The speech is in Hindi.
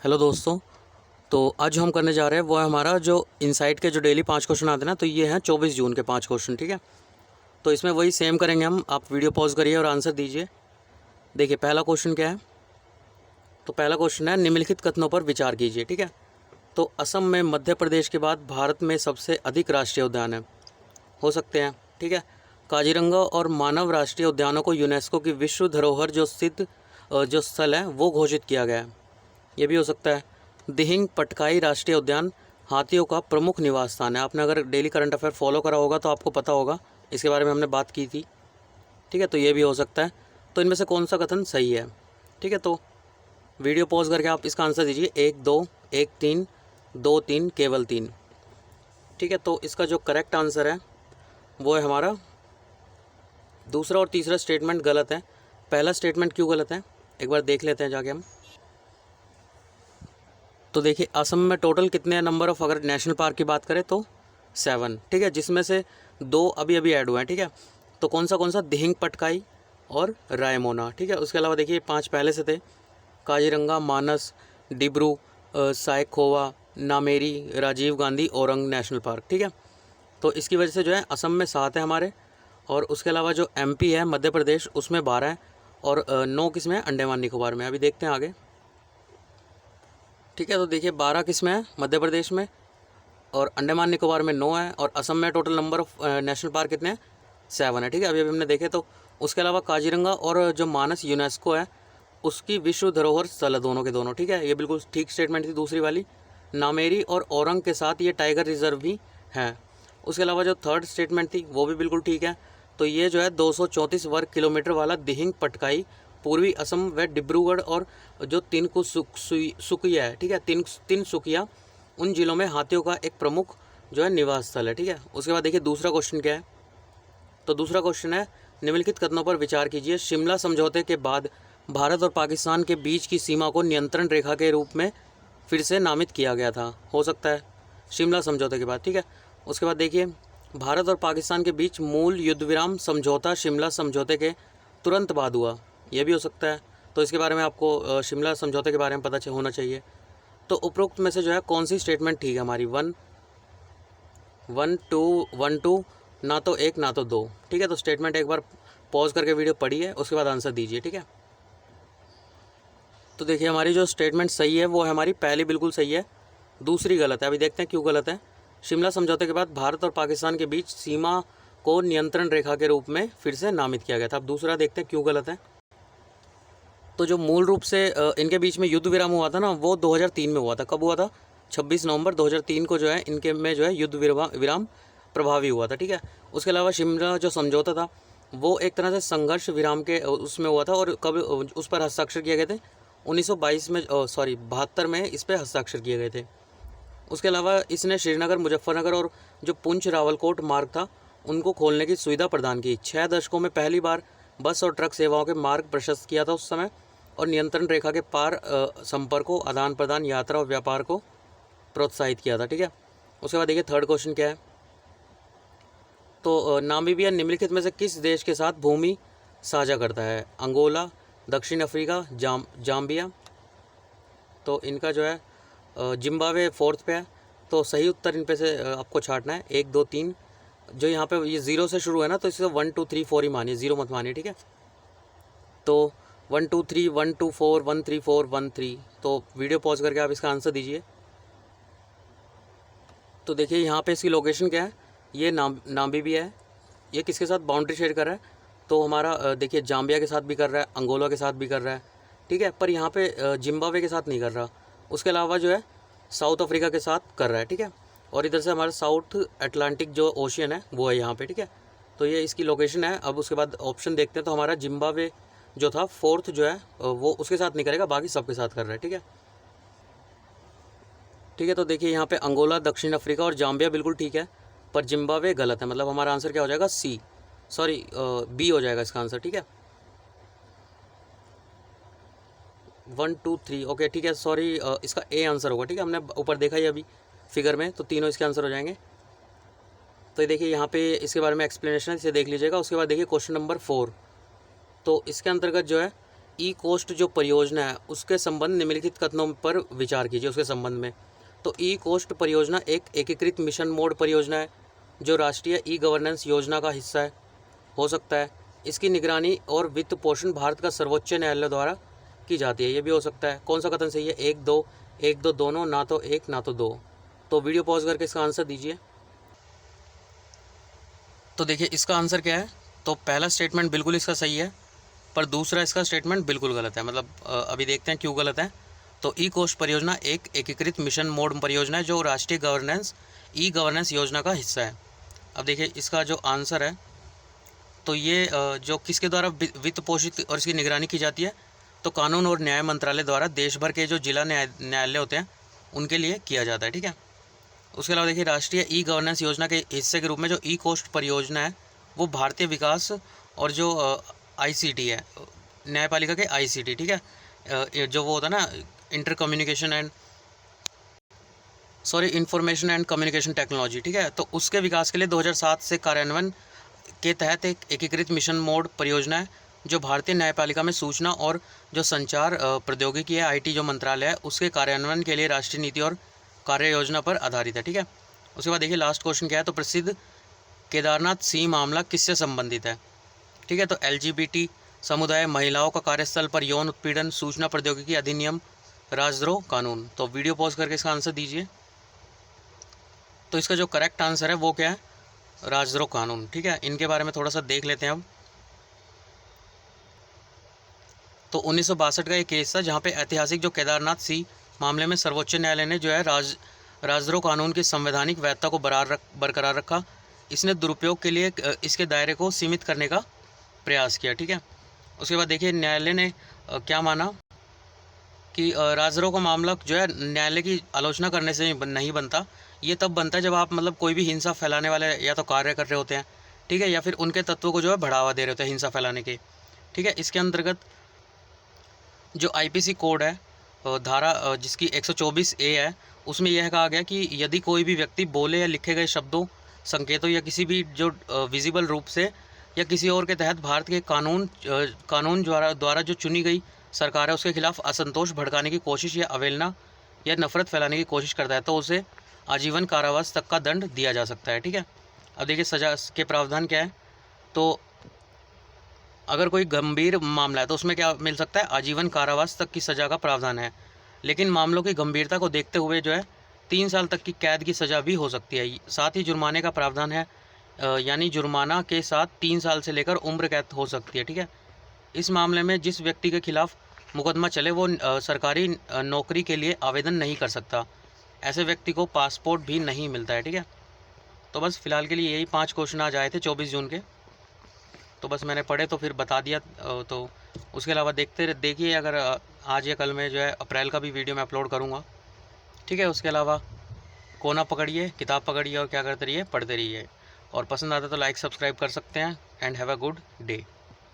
हेलो दोस्तों। तो आज जो हम करने जा रहे हैं वो है हमारा जो इनसाइट के जो डेली 5 क्वेश्चन आते हैं ना, तो ये हैं 24 जून के 5 क्वेश्चन। ठीक है, तो इसमें वही सेम करेंगे हम। आप वीडियो पॉज करिए और आंसर दीजिए। देखिए पहला क्वेश्चन क्या है। तो पहला क्वेश्चन है निम्नलिखित कथनों पर विचार कीजिए। ठीक है, तो असम में मध्य प्रदेश के बाद भारत में सबसे अधिक राष्ट्रीय उद्यान है, हो सकते हैं। ठीक है, काजीरंगा और मानव राष्ट्रीय उद्यानों को यूनेस्को की विश्व धरोहर जो स्थित जो स्थल है वो घोषित किया गया है, ये भी हो सकता है। दिहिंग पटकाई राष्ट्रीय उद्यान हाथियों का प्रमुख निवास स्थान है। आपने अगर डेली करंट अफेयर फॉलो करा होगा तो आपको पता होगा, इसके बारे में हमने बात की थी। ठीक है, तो ये भी हो सकता है। तो इनमें से कौन सा कथन सही है? ठीक है, तो वीडियो पॉज करके आप इसका आंसर दीजिए। 1 2 1 3 2 3 केवल 3। ठीक है, तो इसका जो करेक्ट आंसर है वो है हमारा दूसरा और तीसरा स्टेटमेंट गलत है। पहला स्टेटमेंट क्यों गलत है एक बार देख लेते हैं जाके हम। तो देखिए असम में टोटल कितने नंबर ऑफ, अगर नेशनल पार्क की बात करें तो 7। ठीक है, जिसमें से 2 अभी अभी ऐड हुए हैं। ठीक है, तो कौन सा दिहिंग पटकाई और रायमोना। ठीक है, उसके अलावा देखिए 5 पहले से थे, काजीरंगा, मानस, डिब्रू साइखोवा, नामेरी, राजीव गांधी, औरंग नेशनल पार्क। ठीक है, तो इसकी वजह से जो है असम में 7 है हमारे, और उसके अलावा जो MP है मध्य प्रदेश उसमें 12 है, और 9 किस में है, अंडमान निकोबार में। अभी देखते हैं आगे। ठीक है, तो देखिए 12 किस में है, मध्य प्रदेश में, और अंडमान निकोबार में 9 है, और असम में total number of national park कितने हैं, 7 है। ठीक है, अभी अभी हमने देखे। तो उसके अलावा काजीरंगा और जो मानस यूनेस्को है उसकी विश्व धरोहर स्थल है दोनों के दोनों। ठीक है, ये बिल्कुल ठीक स्टेटमेंट थी दूसरी वाली। नामेरी और औरंग के साथ ये टाइगर रिजर्व भी है। उसके अलावा जो थर्ड स्टेटमेंट थी वो भी बिल्कुल ठीक है। तो ये जो है 234 वर्ग किलोमीटर वाला दिहिंग पटकाई पूर्वी असम व डिब्रूगढ़ और जो सुकिया है। ठीक है, तिनसुकिया उन जिलों में हाथियों का एक प्रमुख जो है निवास स्थल है। ठीक है, उसके बाद देखिए दूसरा क्वेश्चन क्या है। तो दूसरा क्वेश्चन है निम्नलिखित कथनों पर विचार कीजिए। शिमला समझौते के बाद भारत और पाकिस्तान के बीच की सीमा को नियंत्रण रेखा के रूप में फिर से नामित किया गया था, हो सकता है शिमला समझौते के बाद। ठीक है, उसके बाद देखिए भारत और पाकिस्तान के बीच मूल युद्ध विराम समझौता शिमला समझौते के तुरंत बाद हुआ, यह भी हो सकता है। तो इसके बारे में आपको शिमला समझौते के बारे में पता होना चाहिए। तो उपरोक्त में से जो है कौन सी स्टेटमेंट ठीक है हमारी? 1 1 2 ना तो 1 ना तो 2। ठीक है, तो स्टेटमेंट एक बार पॉज करके वीडियो पढ़िए, उसके बाद आंसर दीजिए। ठीक है, तो देखिए हमारी जो स्टेटमेंट सही है वो है हमारी पहली बिल्कुल सही है, दूसरी गलत है। अभी देखते हैं क्यों गलत है। शिमला समझौते के बाद भारत और पाकिस्तान के बीच सीमा को नियंत्रण रेखा के रूप में फिर से नामित किया गया था। अब दूसरा देखते हैं क्यों गलत है। तो जो मूल रूप से इनके बीच में युद्ध विराम हुआ था ना, वो 2003 में हुआ था। कब हुआ था? 26 नवंबर 2003 को जो है इनके में जो है युद्ध विराम प्रभावी हुआ था। ठीक है, उसके अलावा शिमला जो समझौता था वो एक तरह से संघर्ष विराम के उसमें हुआ था, और कब उस पर हस्ताक्षर किए गए थे? 1922 में, 72 में इस पर हस्ताक्षर किए गए थे। उसके अलावा इसने श्रीनगर, मुजफ्फरनगर और जो पुंछ रावलकोट मार्ग था उनको खोलने की सुविधा प्रदान की। 6 दशकों में पहली बार बस और ट्रक सेवाओं के मार्ग प्रशस्त किया था उस समय, और नियंत्रण रेखा के पार संपर्कों, आदान प्रदान, यात्रा और व्यापार को प्रोत्साहित किया था। ठीक है, उसके बाद देखिए थर्ड क्वेश्चन क्या है। तो नामीबिया निम्नलिखित में से किस देश के साथ भूमि साझा करता है? अंगोला, दक्षिण अफ्रीका, जाम्बिया। तो इनका जो है जिम्बाब्वे 4th पे है। तो सही उत्तर इन पे से आपको छांटना है 1 2 3। जो यहाँ पे ये 0 से शुरू है ना, तो इसे 1 2 3 4 ही मानिए, 0 मत मानिए। ठीक है, तो 1 2 3 1 2 4 1 3 4 1 3। तो वीडियो पॉज करके आप इसका आंसर दीजिए। तो देखिए यहाँ पे इसकी लोकेशन क्या है, ये नामीबिया है। ये किसके साथ बाउंड्री शेयर कर रहा है? तो हमारा देखिए जाम्बिया के साथ भी कर रहा है, अंगोला के साथ भी कर रहा है। ठीक है, पर यहाँ पे जिम्बाब्वे के साथ नहीं कर रहा। उसके अलावा जो है साउथ अफ्रीका के साथ कर रहा है। ठीक है, और इधर से हमारा साउथ अटलांटिक जो ओशियन है वो है यहाँ पे। ठीक है, तो ये इसकी लोकेशन है। अब उसके बाद ऑप्शन देखते हैं। तो हमारा जिम्बाब्वे जो था 4th जो है वो उसके साथ नहीं करेगा, बाकी सबके साथ कर रहा है। ठीक है, ठीक है, तो देखिए यहाँ पे अंगोला, दक्षिण अफ्रीका और जाम्बिया बिल्कुल ठीक है, पर जिम्बाब्वे गलत है। मतलब हमारा आंसर क्या हो जाएगा? बी हो जाएगा इसका आंसर। ठीक है, 1 2 3। ओके ठीक है, इसका ए आंसर होगा। ठीक है, हमने ऊपर देखा ही अभी फिगर में, तो तीनों इसके आंसर हो जाएंगे। तो देखिए यहाँ पे इसके बारे में एक्सप्लेनेशन है, इसे देख लीजिएगा। उसके बाद देखिए क्वेश्चन नंबर 4। तो इसके अंतर्गत जो है ई कोस्ट जो परियोजना है उसके संबंध निम्नलिखित कथनों पर विचार कीजिए उसके संबंध में। तो ई कोस्ट परियोजना एक एकीकृत मिशन मोड परियोजना है जो राष्ट्रीय ई गवर्नेंस योजना का हिस्सा है हो सकता है। इसकी निगरानी और वित्त पोषण भारत का सर्वोच्च न्यायालय द्वारा की जाती है, ये भी हो सकता है। कौन सा कथन सही है? एक दो दोनों, ना तो एक ना तो दो। तो वीडियो पॉज करके इसका आंसर दीजिए। तो देखिए इसका आंसर क्या है। तो पहला स्टेटमेंट बिल्कुल इसका सही है, पर दूसरा इसका स्टेटमेंट बिल्कुल गलत है। मतलब अभी देखते हैं क्यों गलत है। तो ई कोस्ट परियोजना एक एकीकृत मिशन मोड परियोजना है जो राष्ट्रीय ई गवर्नेंस योजना का हिस्सा है। अब देखिए इसका जो आंसर है, तो ये जो किसके द्वारा वित्त पोषित और इसकी निगरानी की जाती है, तो कानून और न्याय मंत्रालय द्वारा देश भर के जो जिला न्यायालय होते हैं उनके लिए किया जाता है, ठीक है। उसके अलावा देखिए राष्ट्रीय ई गवर्नेंस योजना के हिस्से के रूप में जो ई कोस्ट परियोजना है वो भारतीय विकास और जो आईसीटी है, न्यायपालिका के आईसीटी, ठीक है, जो वो होता है ना इंफॉर्मेशन एंड कम्युनिकेशन टेक्नोलॉजी, ठीक है, तो उसके विकास के लिए 2007 से कार्यान्वयन के तहत एक एकीकृत मिशन मोड परियोजना है जो भारतीय न्यायपालिका में सूचना और जो संचार प्रौद्योगिकी है, आईटी जो मंत्रालय है, उसके कार्यान्वयन के लिए राष्ट्रीय नीति और कार्य योजना पर आधारित है, ठीक है। उसके बाद देखिए लास्ट क्वेश्चन क्या है। तो प्रसिद्ध केदारनाथ सी मामला किससे संबंधित है, ठीक है। तो एलजीबीटी समुदाय, महिलाओं का कार्यस्थल पर यौन उत्पीड़न, सूचना प्रौद्योगिकी अधिनियम, राजद्रोह कानून। तो वीडियो पॉज करके इसका आंसर दीजिए। तो इसका जो करेक्ट आंसर है वो क्या है? राजद्रोह कानून, ठीक है। इनके बारे में थोड़ा सा देख लेते हैं अब। तो 1962 का एक केस था जहाँ पे ऐतिहासिक जो केदारनाथ सी मामले में सर्वोच्च न्यायालय ने जो है राजद्रोह कानून की संवैधानिक वैधता को बरकरार रखा। इसने दुरुपयोग के लिए इसके दायरे को सीमित करने का प्रयास किया, ठीक है। उसके बाद देखिए न्यायालय ने क्या माना कि राजद्रोह का मामला जो है न्यायालय की आलोचना करने से नहीं बनता। ये तब बनता है जब आप मतलब कोई भी हिंसा फैलाने वाले या तो कार्य कर रहे होते हैं, ठीक है, या फिर उनके तत्वों को जो है बढ़ावा दे रहे होते हैं हिंसा फैलाने के, ठीक है। इसके अंतर्गत जो आईपीसी कोड है धारा जिसकी 124A है, उसमें यह कहा गया कि यदि कोई भी व्यक्ति बोले या लिखे गए शब्दों, संकेतों या किसी भी जो विजिबल रूप से या किसी और के तहत भारत के कानून द्वारा जो चुनी गई सरकार है उसके खिलाफ असंतोष भड़काने की कोशिश या अवहेलना या नफरत फैलाने की कोशिश करता है तो उसे आजीवन कारावास तक का दंड दिया जा सकता है, ठीक है। अब देखिए सजा के प्रावधान क्या है। तो अगर कोई गंभीर मामला है तो उसमें क्या मिल सकता है? आजीवन कारावास तक की सज़ा का प्रावधान है। लेकिन मामलों की गंभीरता को देखते हुए जो है 3 साल तक की कैद की सज़ा भी हो सकती है। साथ ही जुर्माने का प्रावधान है, यानी जुर्माना के साथ 3 साल से लेकर उम्र कैद हो सकती है, ठीक है। इस मामले में जिस व्यक्ति के खिलाफ मुकदमा चले वो सरकारी नौकरी के लिए आवेदन नहीं कर सकता। ऐसे व्यक्ति को पासपोर्ट भी नहीं मिलता है, ठीक है। तो बस फ़िलहाल के लिए यही 5 क्वेश्चन आज आए थे 24 जून के। तो बस मैंने पढ़े तो फिर बता दिया। तो उसके अलावा देखिए अगर आज या कल में जो है अप्रैल का भी वीडियो मैं अपलोड करूँगा, ठीक है। उसके अलावा कोना पकड़िए, किताब पकड़िए और क्या करते रहिए? पढ़ते रहिए। और पसंद आता तो लाइक सब्सक्राइब कर सकते हैं। And have a good day.